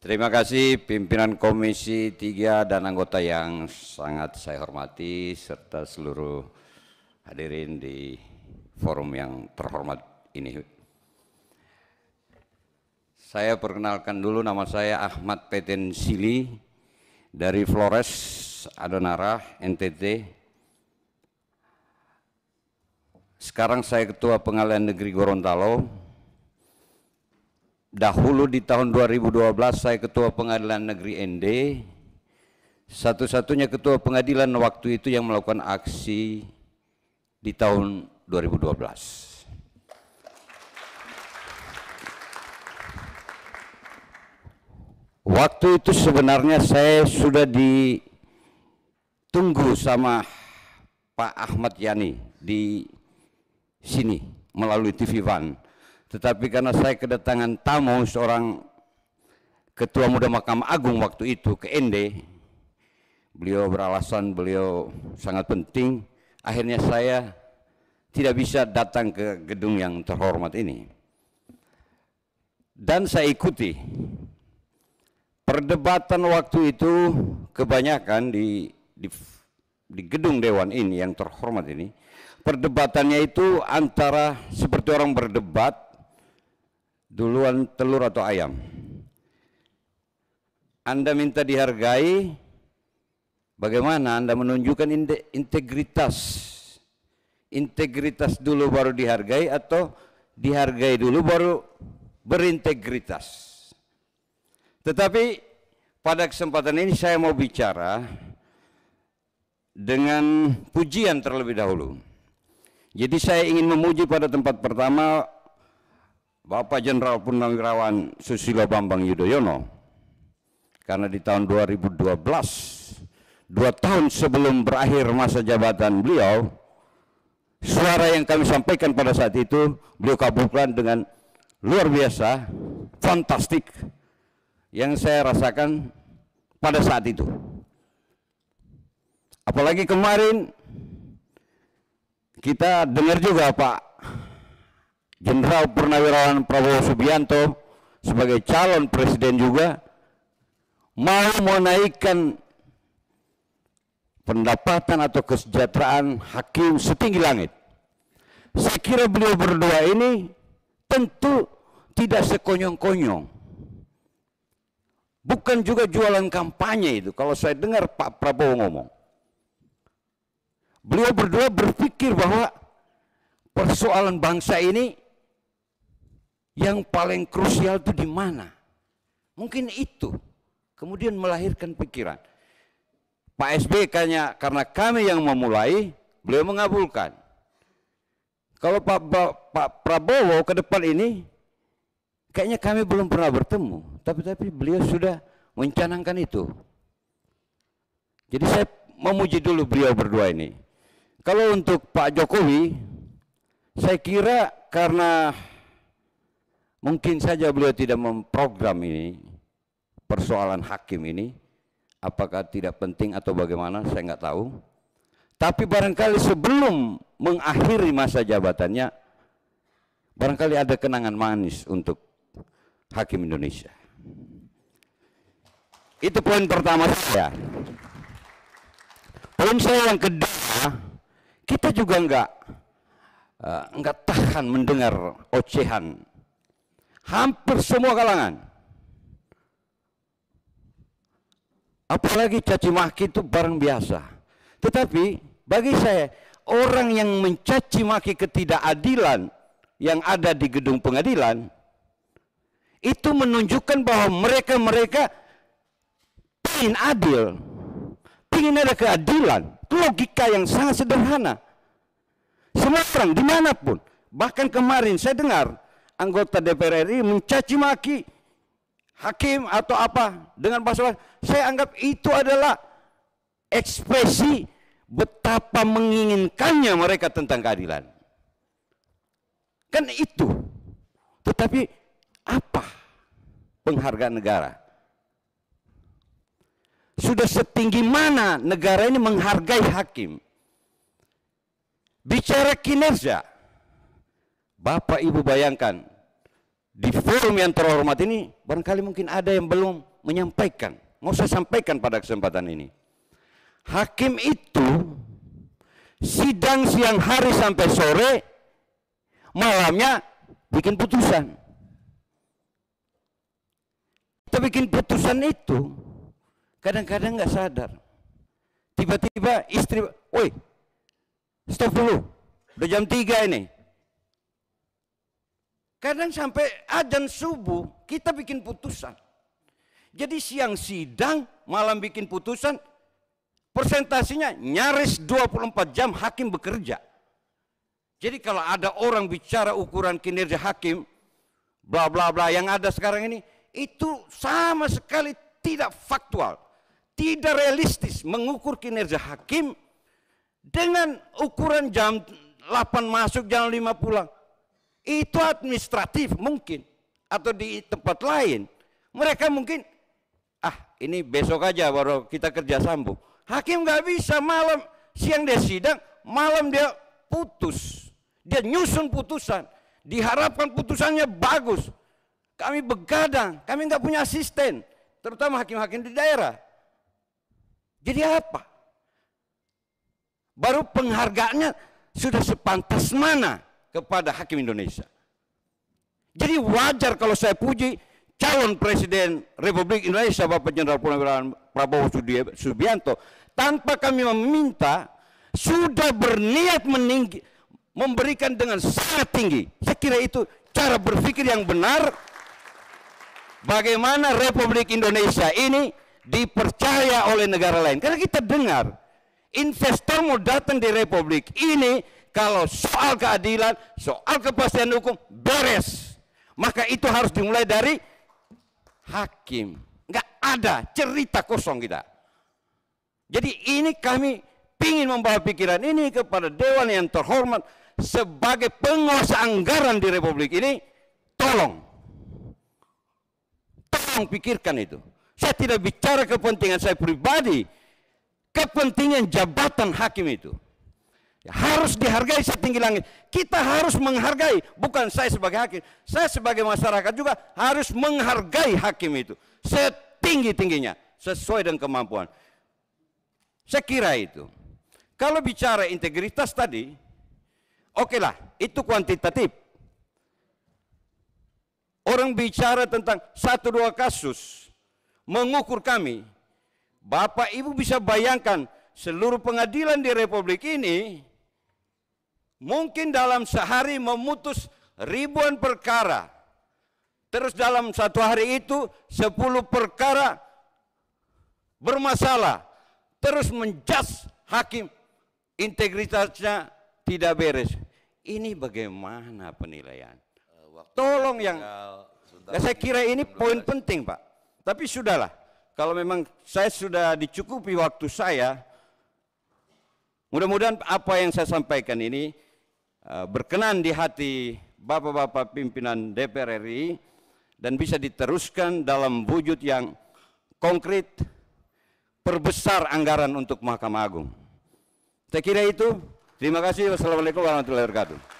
Terima kasih pimpinan Komisi 3 dan anggota yang sangat saya hormati serta seluruh hadirin di forum yang terhormat ini. Saya perkenalkan dulu, nama saya Ahmad Peten Sili dari Flores, Adonara, NTT. Sekarang saya Ketua Pengadilan Negeri Gorontalo. Dahulu di tahun 2012 saya Ketua Pengadilan Negeri ND, satu-satunya Ketua Pengadilan waktu itu yang melakukan aksi di tahun 2012. Waktu itu sebenarnya saya sudah ditunggu sama Pak Ahmad Yani di sini melalui TV One. Tetapi karena saya kedatangan tamu seorang Ketua Muda Mahkamah Agung waktu itu ke ND, beliau beralasan beliau sangat penting, akhirnya saya tidak bisa datang ke gedung yang terhormat ini. Dan saya ikuti perdebatan waktu itu kebanyakan di gedung Dewan ini yang terhormat ini. Perdebatannya itu antara seperti orang berdebat, duluan telur atau ayam. Anda minta dihargai, bagaimana Anda menunjukkan integritas? Integritas dulu baru dihargai atau dihargai dulu baru berintegritas? Tetapi pada kesempatan ini saya mau bicara dengan pujian terlebih dahulu. Jadi saya ingin memuji pada tempat pertama Bapak Jenderal Purnawirawan Susilo Bambang Yudhoyono, karena di tahun 2012, 2 tahun sebelum berakhir masa jabatan beliau, suara yang kami sampaikan pada saat itu beliau kabulkan dengan luar biasa, fantastik, yang saya rasakan pada saat itu. Apalagi kemarin kita dengar juga Pak Jenderal Purnawirawan Prabowo Subianto sebagai calon presiden juga mau menaikkan pendapatan atau kesejahteraan hakim setinggi langit. Saya kira beliau berdua ini tentu tidak sekonyong-konyong. Bukan juga jualan kampanye itu kalau saya dengar Pak Prabowo ngomong. Beliau berdua berpikir bahwa persoalan bangsa ini yang paling krusial itu di mana? Mungkin itu. Kemudian melahirkan pikiran. Pak SBY karena kami yang memulai, beliau mengabulkan. Kalau Pak Prabowo ke depan ini, kayaknya kami belum pernah bertemu. Tapi beliau sudah mencanangkan itu. Jadi saya memuji dulu beliau berdua ini. Kalau untuk Pak Jokowi, saya kira karena mungkin saja beliau tidak memprogram ini, persoalan hakim ini, apakah tidak penting atau bagaimana, saya nggak tahu. Tapi barangkali sebelum mengakhiri masa jabatannya, barangkali ada kenangan manis untuk hakim Indonesia. Itu poin pertama saya. Poin saya yang kedua, kita juga enggak tahan mendengar ocehan hampir semua kalangan. Apalagi caci maki itu barang biasa. Tetapi bagi saya, orang yang mencaci maki ketidakadilan yang ada di gedung pengadilan itu menunjukkan bahwa mereka ingin adil, ingin ada keadilan. Logika yang sangat sederhana. Semua orang dimanapun, bahkan kemarin saya dengar anggota DPR RI mencaci maki hakim atau apa dengan bahasa, saya anggap itu adalah ekspresi betapa menginginkannya mereka tentang keadilan. Kan itu. Tetapi apa penghargaan negara? Sudah setinggi mana negara ini menghargai hakim? Bicara kinerja, Bapak Ibu bayangkan, di forum yang terhormat ini barangkali mungkin ada yang belum menyampaikan, mau saya sampaikan pada kesempatan ini. Hakim itu sidang siang hari sampai sore, malamnya bikin putusan. Kita bikin putusan itu kadang-kadang nggak sadar. Tiba-tiba istri, woi, stop dulu, udah jam 3 ini. Kadang sampai azan subuh kita bikin putusan. Jadi siang sidang, malam bikin putusan, persentasinya nyaris 24 jam hakim bekerja. Jadi kalau ada orang bicara ukuran kinerja hakim, bla bla bla yang ada sekarang ini, itu sama sekali tidak faktual, tidak realistis mengukur kinerja hakim dengan ukuran jam 8 masuk, jam 5 pulang. Itu administratif mungkin, atau di tempat lain. Mereka mungkin, ini besok aja baru kita kerja sambung. Hakim nggak bisa malam, siang dia sidang, malam dia putus. Dia nyusun putusan, diharapkan putusannya bagus. Kami begadang, kami nggak punya asisten, terutama hakim-hakim di daerah. Jadi apa? Baru penghargaannya sudah sepantas mana kepada hakim Indonesia. Jadi wajar kalau saya puji calon Presiden Republik Indonesia Bapak Jenderal Purnawirawan Prabowo Subianto, tanpa kami meminta, sudah berniat memberikan dengan sangat tinggi. Saya kira itu cara berpikir yang benar. Bagaimana Republik Indonesia ini dipercaya oleh negara lain. Karena kita dengar investor mau datang di Republik ini kalau soal keadilan, soal kepastian hukum beres. Maka itu harus dimulai dari hakim. Nggak ada cerita kosong kita. Jadi ini kami ingin membawa pikiran ini kepada Dewan yang terhormat sebagai penguasa anggaran di Republik ini. Tolong pikirkan itu. Saya tidak bicara kepentingan saya pribadi, kepentingan jabatan hakim itu harus dihargai setinggi langit. Kita harus menghargai, bukan saya sebagai hakim, saya sebagai masyarakat juga harus menghargai hakim itu setinggi-tingginya sesuai dengan kemampuan. Saya kira itu. Kalau bicara integritas tadi, oke lah, itu kuantitatif. Orang bicara tentang 1-2 kasus, mengukur kami. Bapak Ibu bisa bayangkan seluruh pengadilan di Republik ini mungkin dalam sehari memutus ribuan perkara. Terus dalam satu hari itu 10 perkara bermasalah. Terus menjudge hakim integritasnya tidak beres. Ini bagaimana penilaian? Tolong yang, saya kira ini poin penting Pak. Tapi sudahlah, kalau memang saya sudah dicukupi waktu saya, mudah-mudahan apa yang saya sampaikan ini berkenan di hati Bapak-Bapak pimpinan DPR RI dan bisa diteruskan dalam wujud yang konkret, perbesar anggaran untuk Mahkamah Agung. Saya kira itu. Terima kasih. Wassalamualaikum warahmatullahi wabarakatuh.